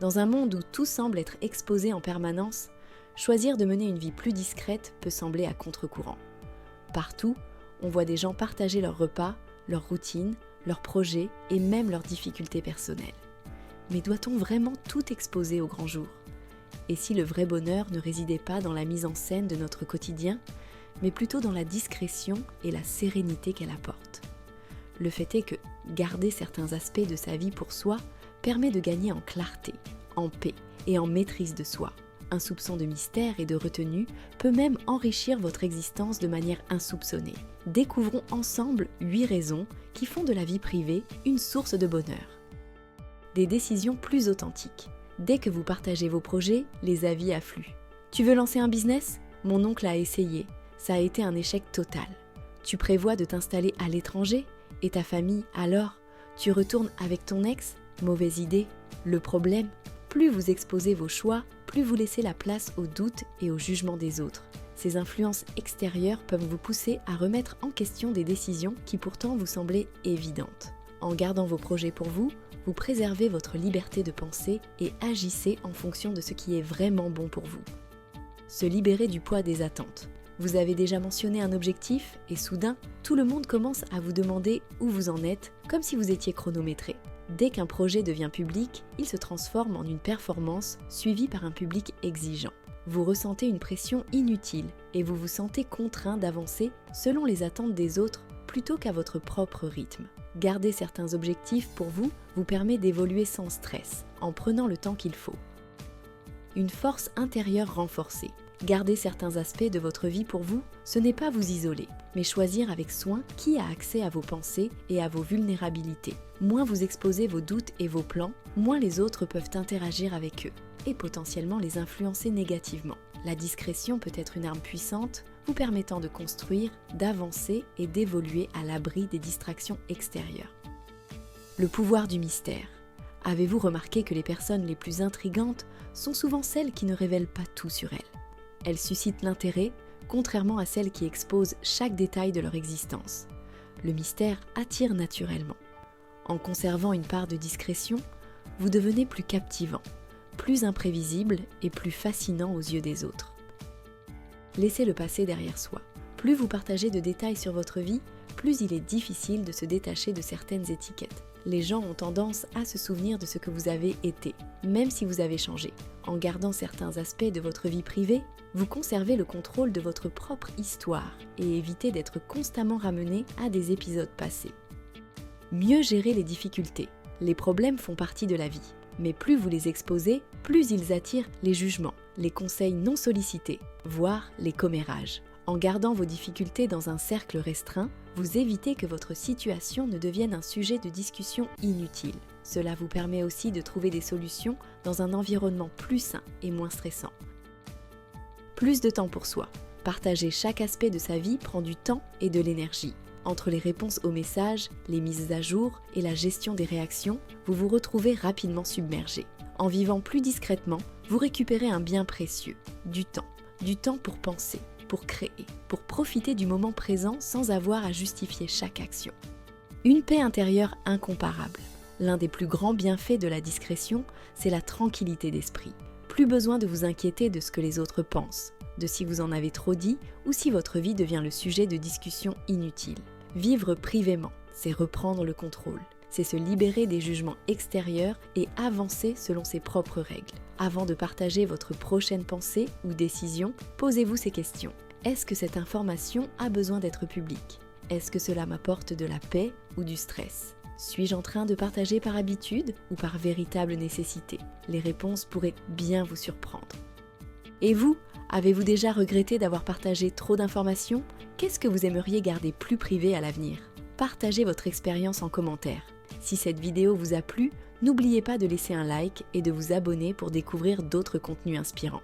Dans un monde où tout semble être exposé en permanence, choisir de mener une vie plus discrète peut sembler à contre-courant. Partout, on voit des gens partager leurs repas, leurs routines, leurs projets et même leurs difficultés personnelles. Mais doit-on vraiment tout exposer au grand jour ? Et si le vrai bonheur ne résidait pas dans la mise en scène de notre quotidien, mais plutôt dans la discrétion et la sérénité qu'elle apporte ? Le fait est que garder certains aspects de sa vie pour soi permet de gagner en clarté, en paix et en maîtrise de soi. Un soupçon de mystère et de retenue peut même enrichir votre existence de manière insoupçonnée. Découvrons ensemble 8 raisons qui font de la vie privée une source de bonheur. Des décisions plus authentiques. Dès que vous partagez vos projets, les avis affluent. Tu veux lancer un business ? Mon oncle a essayé. Ça a été un échec total. Tu prévois de t'installer à l'étranger ? Et ta famille, alors ? Tu retournes avec ton ex ? Mauvaise idée. Le problème ? Plus vous exposez vos choix, plus vous laissez la place aux doutes et au jugement des autres. Ces influences extérieures peuvent vous pousser à remettre en question des décisions qui pourtant vous semblaient évidentes. En gardant vos projets pour vous, vous préservez votre liberté de penser et agissez en fonction de ce qui est vraiment bon pour vous. Se libérer du poids des attentes. Vous avez déjà mentionné un objectif et soudain, tout le monde commence à vous demander où vous en êtes, comme si vous étiez chronométré. Dès qu'un projet devient public, il se transforme en une performance suivie par un public exigeant. Vous ressentez une pression inutile et vous vous sentez contraint d'avancer selon les attentes des autres plutôt qu'à votre propre rythme. Garder certains objectifs pour vous permet d'évoluer sans stress, en prenant le temps qu'il faut. Une force intérieure renforcée. Garder certains aspects de votre vie pour vous, ce n'est pas vous isoler, mais choisir avec soin qui a accès à vos pensées et à vos vulnérabilités. Moins vous exposez vos doutes et vos plans, moins les autres peuvent interagir avec eux et potentiellement les influencer négativement. La discrétion peut être une arme puissante, vous permettant de construire, d'avancer et d'évoluer à l'abri des distractions extérieures. Le pouvoir du mystère. Avez-vous remarqué que les personnes les plus intrigantes sont souvent celles qui ne révèlent pas tout sur elles ? Elles suscitent l'intérêt, contrairement à celles qui exposent chaque détail de leur existence. Le mystère attire naturellement. En conservant une part de discrétion, vous devenez plus captivant, plus imprévisible et plus fascinant aux yeux des autres. Laissez le passé derrière soi. Plus vous partagez de détails sur votre vie, plus il est difficile de se détacher de certaines étiquettes. Les gens ont tendance à se souvenir de ce que vous avez été, même si vous avez changé. En gardant certains aspects de votre vie privée, vous conservez le contrôle de votre propre histoire et évitez d'être constamment ramené à des épisodes passés. Mieux gérer les difficultés. Les problèmes font partie de la vie, mais plus vous les exposez, plus ils attirent les jugements, les conseils non sollicités, voire les commérages. En gardant vos difficultés dans un cercle restreint, vous évitez que votre situation ne devienne un sujet de discussion inutile. Cela vous permet aussi de trouver des solutions dans un environnement plus sain et moins stressant. Plus de temps pour soi. Partager chaque aspect de sa vie prend du temps et de l'énergie. Entre les réponses aux messages, les mises à jour et la gestion des réactions, vous vous retrouvez rapidement submergé. En vivant plus discrètement, vous récupérez un bien précieux, du temps. Du temps pour penser, pour créer, pour profiter du moment présent sans avoir à justifier chaque action. Une paix intérieure incomparable. L'un des plus grands bienfaits de la discrétion, c'est la tranquillité d'esprit. Plus besoin de vous inquiéter de ce que les autres pensent, de si vous en avez trop dit ou si votre vie devient le sujet de discussions inutiles. Vivre privément, c'est reprendre le contrôle. C'est se libérer des jugements extérieurs et avancer selon ses propres règles. Avant de partager votre prochaine pensée ou décision, posez-vous ces questions. Est-ce que cette information a besoin d'être publique ? Est-ce que cela m'apporte de la paix ou du stress ? Suis-je en train de partager par habitude ou par véritable nécessité ? Les réponses pourraient bien vous surprendre. Et vous, avez-vous déjà regretté d'avoir partagé trop d'informations ? Qu'est-ce que vous aimeriez garder plus privé à l'avenir ? Partagez votre expérience en commentaire. Si cette vidéo vous a plu, n'oubliez pas de laisser un like et de vous abonner pour découvrir d'autres contenus inspirants.